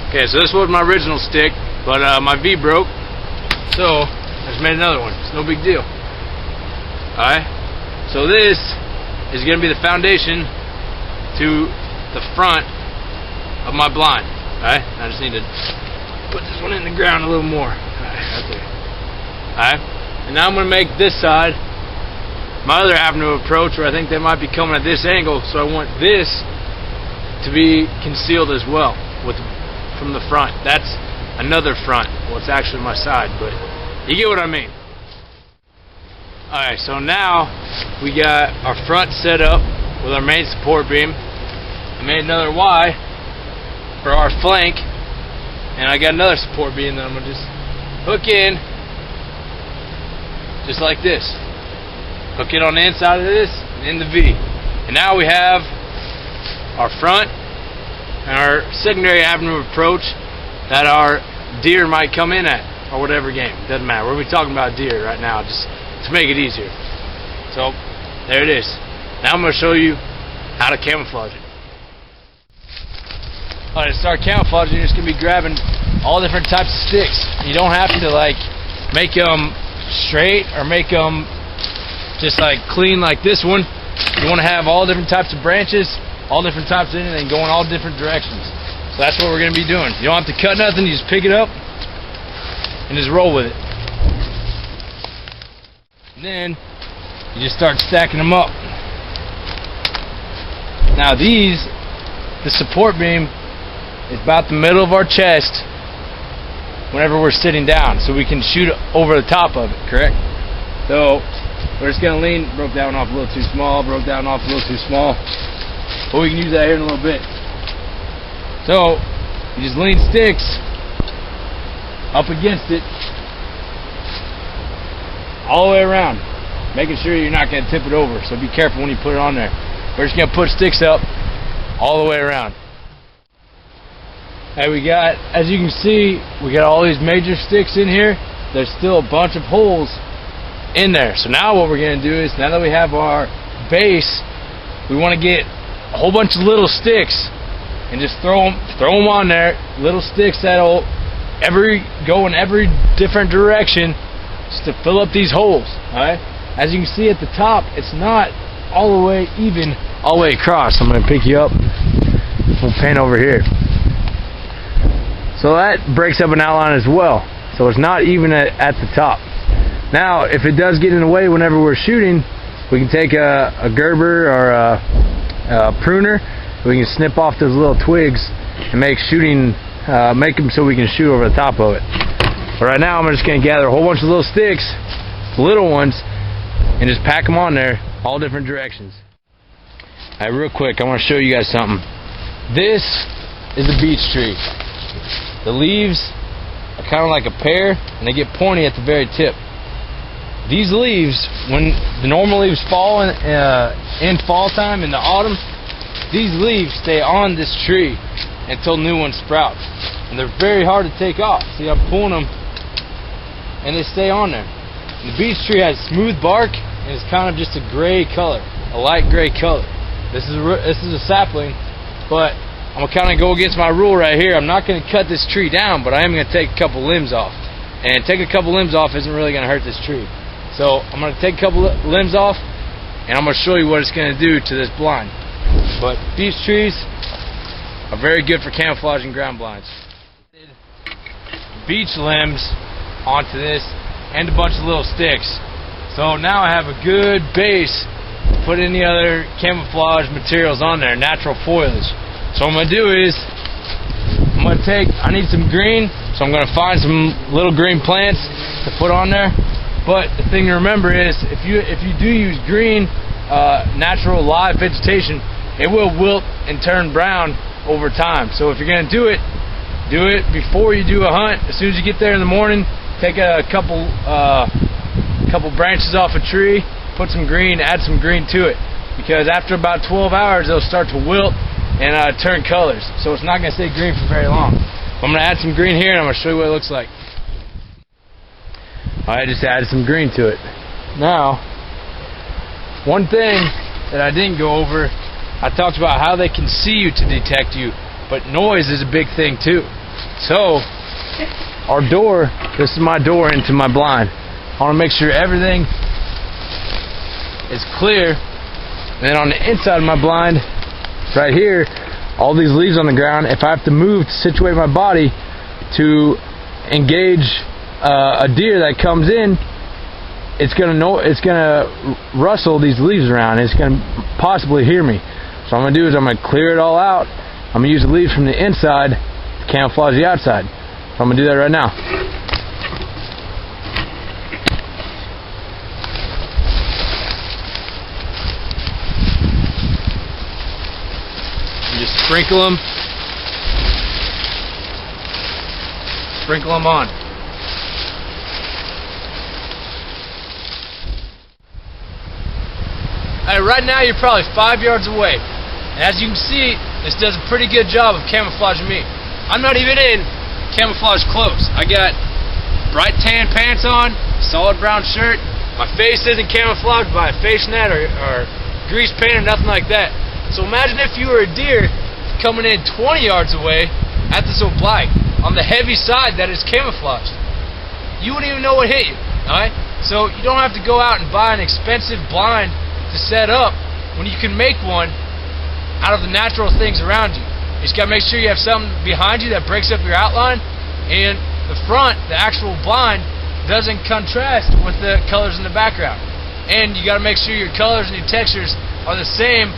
Okay, so this was my original stick, but my V broke, so I just made another one. It's no big deal. Alright, so this is going to be the foundation to the front of my blind. Alright, I just need to put this one in the ground a little more. Alright, right there. Alright, and now I'm going to make this side my other avenue of approach, where I think they might be coming at this angle, so I want this to be concealed as well from the front. That's another front. Well, it's actually my side, but you get what I mean. Alright, so now we got our front set up with our main support beam. I made another Y for our flank, and I got another support beam that I'm going to just hook in just like this. Hook it on the inside of this and in the V. And now we have our front and our secondary avenue of approach that our deer might come in at, or whatever game. Doesn't matter. We're talking about deer right now, just to make it easier. So there it is. Now I'm going to show you how to camouflage it. Alright, to start camouflaging, you're just going to be grabbing all different types of sticks. You don't have to like make them straight or make them just like clean like this one. You want to have all different types of branches, all different types of anything, going all different directions. So that's what we're going to be doing. You don't have to cut nothing, you just pick it up and just roll with it. And then you just start stacking them up. Now the support beam is about the middle of our chest whenever we're sitting down, so we can shoot over the top of it, correct? So we're just going to lean. Broke that one off a little too small, broke that one off a little too small, but we can use that here in a little bit. So you just lean sticks up against it all the way around, making sure you're not going to tip it over, so be careful when you put it on there. We're just going to put sticks up all the way around. Hey, we got, as you can see, we got all these major sticks in here. There's still a bunch of holes in there. So now what we're going to do is, now that we have our base, we want to get a whole bunch of little sticks and just throw them on there. Little sticks that'll go in every different direction just to fill up these holes. Alright? As you can see at the top, it's not all the way even all the way across. I'm going to pick you up. We'll paint over here. So that breaks up an outline as well. So it's not even at the top. Now, if it does get in the way whenever we're shooting, we can take a Gerber or a pruner. We can snip off those little twigs and make them so we can shoot over the top of it. But right now, I'm just going to gather a whole bunch of little sticks, little ones, and just pack them on there, all different directions. Alright, real quick, I want to show you guys something. This is a beech tree. The leaves are kind of like a pear, and they get pointy at the very tip. These leaves, when the normal leaves fall in fall time, in the autumn, these leaves stay on this tree until new ones sprout. And they're very hard to take off. See, I'm pulling them, and they stay on there. And the beech tree has smooth bark, and it's kind of just a gray color, a light gray color. This is a sapling, but I'm going to kind of go against my rule right here. I'm not going to cut this tree down, but I am going to take a couple limbs off. And taking a couple limbs off isn't really going to hurt this tree. So I'm going to take a couple limbs off, and I'm going to show you what it's going to do to this blind. But these trees are very good for camouflaging ground blinds. Beech limbs onto this and a bunch of little sticks. So now I have a good base to put any other camouflage materials on there, natural foliage. So what I'm going to do is, I need some green, so I'm going to find some little green plants to put on there. But the thing to remember is, if you do use green, natural live vegetation, it will wilt and turn brown over time. So if you're going to do it before you do a hunt. As soon as you get there in the morning, take a couple branches off a tree, put some green, add some green to it. Because after about 12 hours, they'll start to wilt and turn colors. So it's not going to stay green for very long. I'm going to add some green here, and I'm going to show you what it looks like. I just added some green to it. Now, one thing that I didn't go over, I talked about how they can see you to detect you, but noise is a big thing too. So our door, this is my door into my blind. I want to make sure everything is clear. And then on the inside of my blind, right here, all these leaves on the ground, if I have to move to situate my body to engage a deer that comes in, it's gonna rustle these leaves around. It's gonna possibly hear me. So what I'm gonna do is I'm gonna clear it all out. I'm gonna use the leaves from the inside to camouflage the outside. So I'm gonna do that right now. Just sprinkle them on. Alright, right now you're probably 5 yards away, and as you can see, this does a pretty good job of camouflaging me. I'm not even in camouflage clothes. I got bright tan pants on, solid brown shirt. My face isn't camouflaged by a face net or grease paint or nothing like that. So imagine if you were a deer coming in 20 yards away at this old blind on the heavy side that is camouflaged. You wouldn't even know what hit you, alright? So you don't have to go out and buy an expensive blind to set up when you can make one out of the natural things around you. You just gotta make sure you have something behind you that breaks up your outline, and the front, the actual blind, doesn't contrast with the colors in the background. And you gotta make sure your colors and your textures are the same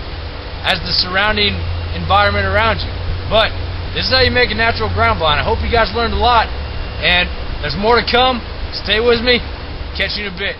as the surrounding environment around you. But this is how you make a natural ground blind. I hope you guys learned a lot, and there's more to come. Stay with me. Catch you in a bit.